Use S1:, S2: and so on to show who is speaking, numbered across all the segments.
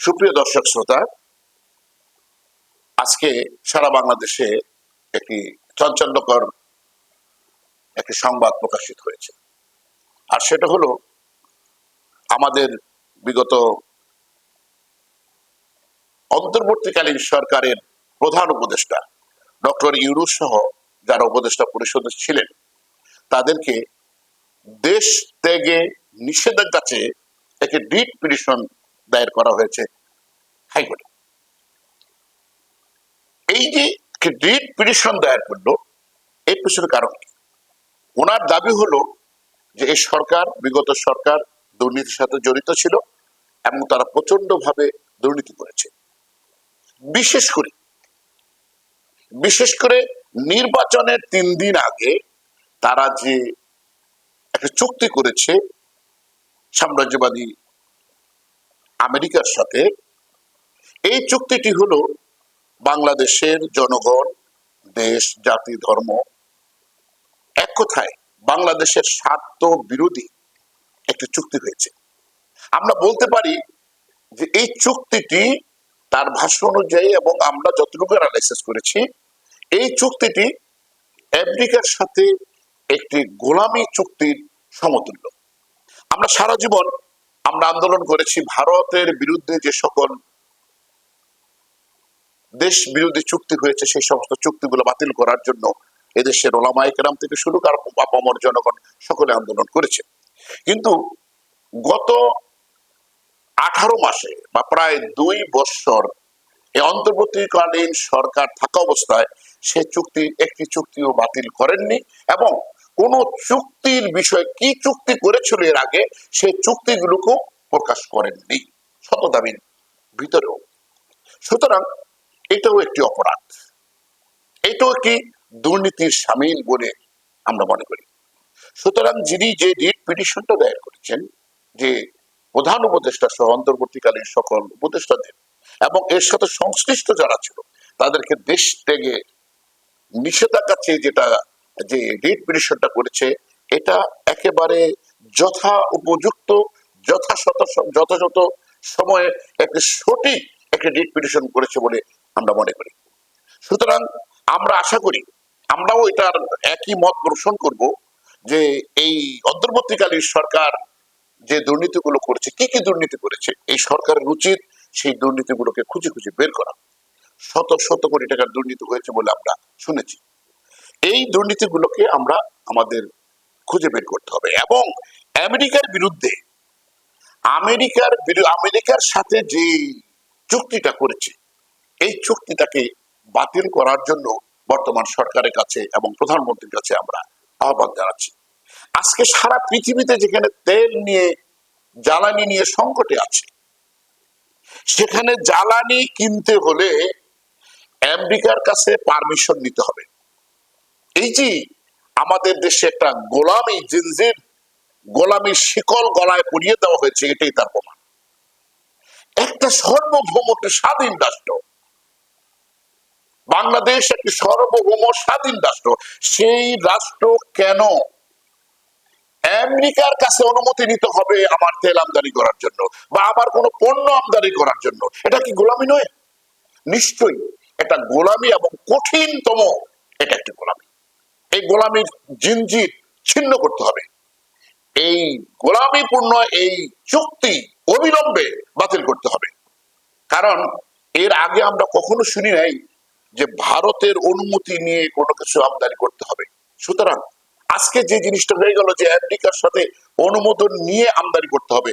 S1: সুপ্রিয় দর্শক শ্রোতা, আজকে সারা বাংলাদেশে একটি চাঞ্চল্যকর একটি সংবাদ প্রকাশিত হয়েছে। আর সেটা হলো আমাদের বিগত অন্তর্বর্তীকালীন সরকারের প্রধান উপদেষ্টা ডক্টর ইউনূস সহ যারা উপদেষ্টা পরিষদে ছিলেন তাদেরকে দেশ ত্যাগে নিষেধাজ্ঞা চেয়ে একটি রিট পিটিশন দায়ের করা হয়েছে হাইকোর্টে। এই যে রিট পিটিশন দায়ের করলো, এর পিছনে কারণ কি? ওনার দাবি হলো যে এই সরকার, বিগত সরকার দুর্নীতির সাথে জড়িত ছিল এবং তারা প্রচন্ড ভাবে দুর্নীতি করেছে। বিশেষ করে নির্বাচনের 3 দিন আগে তারা যে একটা চুক্তি করেছে সাম্রাজ্যবাদী আমেরিকার সাথে, এই চুক্তিটি হলো বাংলাদেশের জনগণ, দেশ, জাতি, ধর্ম, এক কথায় বাংলাদেশের স্বার্থ বিরোধী একটি চুক্তি হয়েছে। আমরা বলতে পারি যে এই চুক্তিটি তার ভাষ্য অনুযায়ী এবং আমরা যতটুকু অ্যানালাইসিস করেছি, এই চুক্তিটি আমেরিকার সাথে একটি গোলামি চুক্তির সমতুল্য। আমরা সারা জীবন আন্দোলন করেছি ভারতের বিরুদ্ধে যে সকল দেশ বিরোধী চুক্তি হয়েছে সেই সমস্ত চুক্তিগুলো বাতিল করার জন্য এদেশের ওলামায়ে কেরাম থেকে শুরু করে আপামর জনগণ সকলে আন্দোলন করেছে। কিন্তু গত 18 মাসে বা প্রায় 2 বছর এই অন্তর্বর্তীকালীন সরকার থাকা অবস্থায় সে একটি চুক্তিও বাতিল করেননি এবং কোন চুক্তির বিষয়ে কি চুক্তি করেছিল এর আগে সেই চুক্তিগুলোকেও প্রকাশ করেননি শতদাবির ভিতরেও। সুতরাং এটাও একটি অপরাধ, এটাও একটি দুর্নীতির শামিল বলে আমরা মনে করি। সুতরাং যিনি যে রিট পিটিশনটা দায়ের করেছেন, যে প্রধান উপদেষ্টা সহ অন্তর্বর্তীকালীন সকল উপদেষ্টাদের এবং এর সাথে সংশ্লিষ্ট যারা ছিল তাদেরকে দেশ থেকে নিষেধাজ্ঞা চেয়ে যে রিট পিটিশনটা করেছে, এটা একেবারে উপযুক্ত যথাযথ সময়ে একটি সঠিক একটি রিট পিটিশন করেছে বলে আমরা মনে করি। সুতরাং আমরা আশা করি, আমরাও এটার একই মত পোষণ করব যে এই অন্তর্বর্তীকালীন সরকার যে দুর্নীতিগুলো করেছে, কি কি দুর্নীতি করেছে, এই সরকারের উচিত সেই দুর্নীতিগুলোকে খুঁজে খুঁজে বের করা। শত কোটি টাকার দুর্নীতি হয়েছে বলে আমরা শুনেছি। এই দুর্নীতিগুলোকে আমাদের খুঁজে বের করতে হবে এবং আমেরিকার সাথে যে চুক্তিটা করেছে এই চুক্তিটাকে বাতিল করার জন্য বর্তমান সরকারের কাছে এবং প্রধানমন্ত্রীর কাছে আমরা আহ্বান জানাচ্ছি। আজকে সারা পৃথিবীতে যেখানে তেল নিয়ে, জ্বালানি নিয়ে সংকটে আছে, সেখানে জ্বালানি কিনতে হলে আমেরিকার কাছে পারমিশন নিতে হবে। এই যে আমাদের দেশে একটা গোলামির শিকল গলায় পরিয়ে দেওয়া হয়েছে, এটাই তার প্রমাণ। একটা সার্বভৌম স্বাধীন রাষ্ট্র বাংলাদেশ, একটি সার্বভৌম স্বাধীন রাষ্ট্র, সেই রাষ্ট্র কেন আমেরিকার কাছে অনুমতি নিতে হবে আমার তেল আমদানি করার জন্য বা আমার কোনো পণ্য আমদানি করার জন্য? এটা কি গোলামি নয়? নিশ্চয়ই এটা গোলামি এবং কঠিনতম এটা একটি গোলামি। এই গোলামির জিনজির ছিন্ন করতে হবে। এই গোলামিপূর্ণ এই চুক্তি অবিলম্বে বাতিল করতে হবে। কারণ এর আগে আমরা কখনো শুনি নাই যে ভারতের অনুমতি নিয়ে কোনো কিছু আমদানি করতে হবে। সুতরাং আজকে যে জিনিসটা হয়ে গেল যে আমেরিকার সাথে অনুমোদন নিয়ে আমদানি করতে হবে,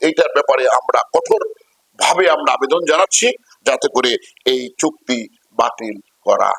S1: এইটার ব্যাপারে আমরা কঠোর ভাবে আবেদন জানাচ্ছি যাতে করে এই চুক্তি বাতিল করা